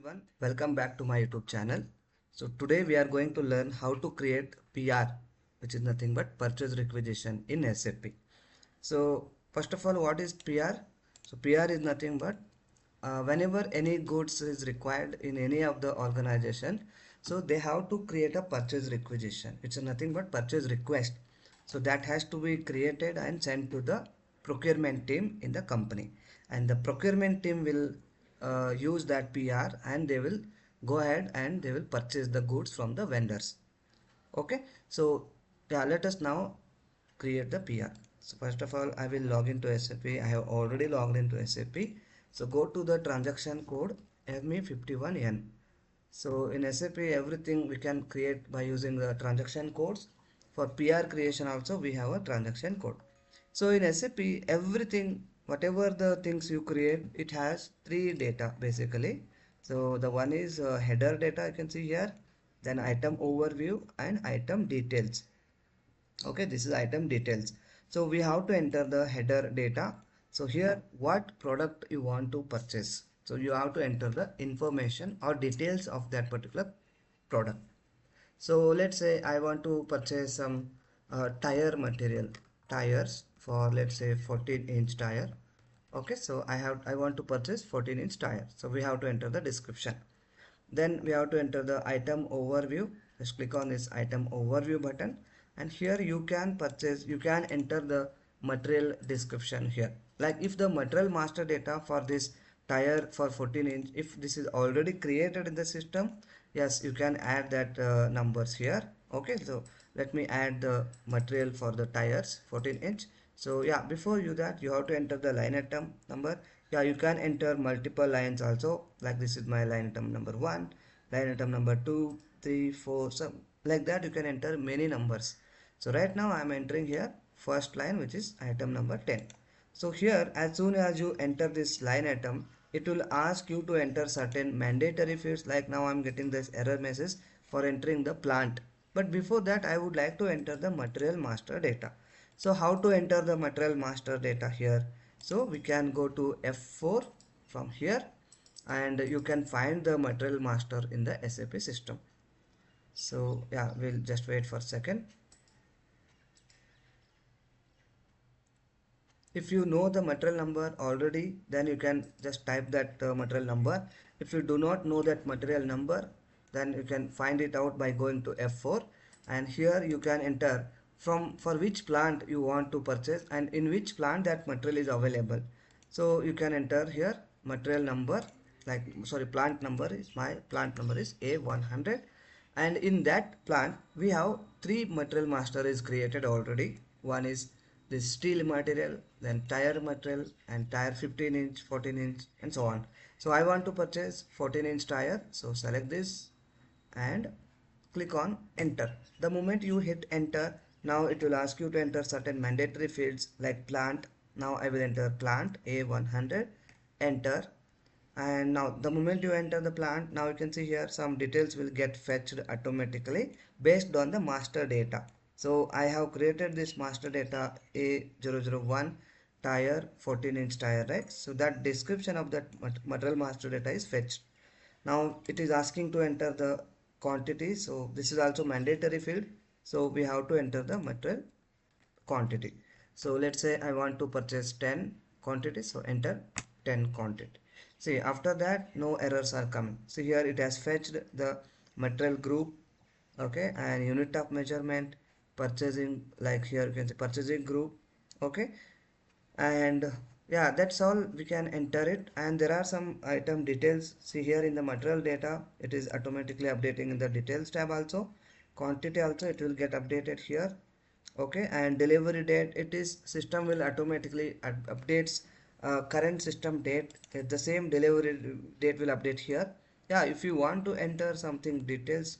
everyone, welcome back to my YouTube channel. So today we are going to learn how to create PR, which is nothing but purchase requisition in SAP. So first of all, what is PR? So PR is nothing but whenever any goods is required in any of the organization, so they have to create a purchase requisition. It's nothing but purchase request. So that has to be created and sent to the procurement team in the company, and the procurement team will use that PR and they will go ahead and they will purchase the goods from the vendors. Okay, so yeah, let us now create the PR. So first of all, I will log into SAP. I have already logged into SAP. So go to the transaction code ME51N. So in SAP, everything we can create by using the transaction codes. For PR creation also, we have a transaction code. So in SAP, everything, whatever the things you create, it has three data basically. So the one is header data, you can see here, then item overview and item details. Okay, this is item details. So we have to enter the header data. So here, what product you want to purchase. So you have to enter the information or details of that particular product. So let's say I want to purchase some tire material, tires for, let's say, 14-inch tire. Okay, so I want to purchase 14-inch tire. So we have to enter the description. Then we have to enter the item overview. Just click on this item overview button, and here you can enter the material description here. Like if the material master data for this tire for 14-inch, if this is already created in the system, yes, you can add that numbers here. Okay, so let me add the material for the tires 14-inch. So yeah, before you that, you have to enter the line item number. Yeah, you can enter multiple lines also, like this is my line item number 1, line item number 2, 3, 4, so like that you can enter many numbers. So right now I am entering here first line, which is item number 10. So here, as soon as you enter this line item, it will ask you to enter certain mandatory fields. Like now I'm getting this error message for entering the plant, but before that I would like to enter the material master data. So how to enter the material master data here? So we can go to F4 from here, and you can find the material master in the SAP system. So yeah, we'll just wait for a second. If you know the material number already, then you can just type that material number. If you do not know that material number, then you can find it out by going to F4, and here you can enter for which plant you want to purchase and in which plant that material is available. So you can enter here material number, plant number is, my plant number is A100, and in that plant we have three material master is created already. One is this steel material, then tire material, and tire 15-inch, 14-inch, and so on. So I want to purchase 14-inch tire, so select this and click on enter. The moment you hit enter, now it will ask you to enter certain mandatory fields like plant. Now I will enter plant A100, enter. And now the moment you enter the plant, now you can see here some details will get fetched automatically based on the master data. So I have created this master data A001 tire, 14-inch tire, right? So that description of that material master data is fetched. Now it is asking to enter the quantity. So this is also mandatory field. So we have to enter the material quantity. So let's say I want to purchase 10 quantity. So enter 10 quantity. See, after that no errors are coming. See, here it has fetched the material group, okay, and unit of measurement, purchasing, like here you can say purchasing group, okay, and yeah, that's all. We can enter it, and there are some item details. See here in the material data, it is automatically updating in the details tab also. Quantity also it will get updated here, okay, and delivery date, it is system will automatically updates current system date. The same delivery date will update here. Yeah, if you want to enter something details,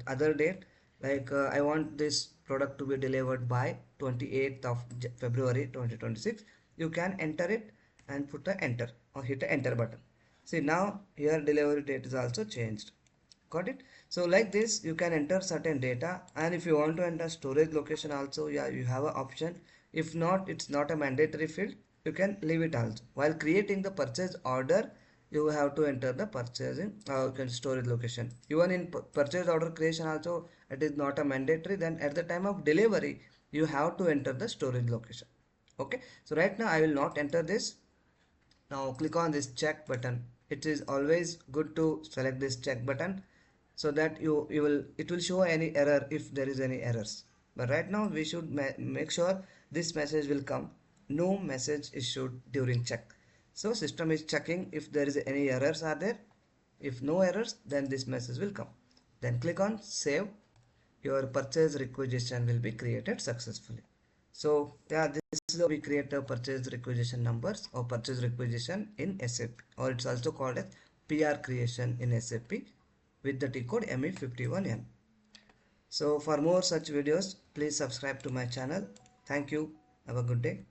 other date, like I want this product to be delivered by 28th of February 2026, you can enter it and put the enter or hit the enter button. See, now here delivery date is also changed. Got it? So like this you can enter certain data, and if you want to enter storage location also, yeah, you have an option. If not, it's not a mandatory field, you can leave it also. While creating the purchase order, you have to enter the purchasing storage location. Even in purchase order creation also, it is not a mandatory. Then at the time of delivery, you have to enter the storage location. Okay, so right now I will not enter this. Now click on this check button. It is always good to select this check button so that you will, it will show any error if there is any errors. But right now we should make sure this message will come, no message issued during check. So system is checking if there is any errors are there. If no errors, then this message will come. Then click on save. Your purchase requisition will be created successfully. So yeah, this is how we create a purchase requisition numbers or purchase requisition in SAP, or it's also called as PR creation in SAP with the T code ME51N. So for more such videos, please subscribe to my channel. Thank you. Have a good day.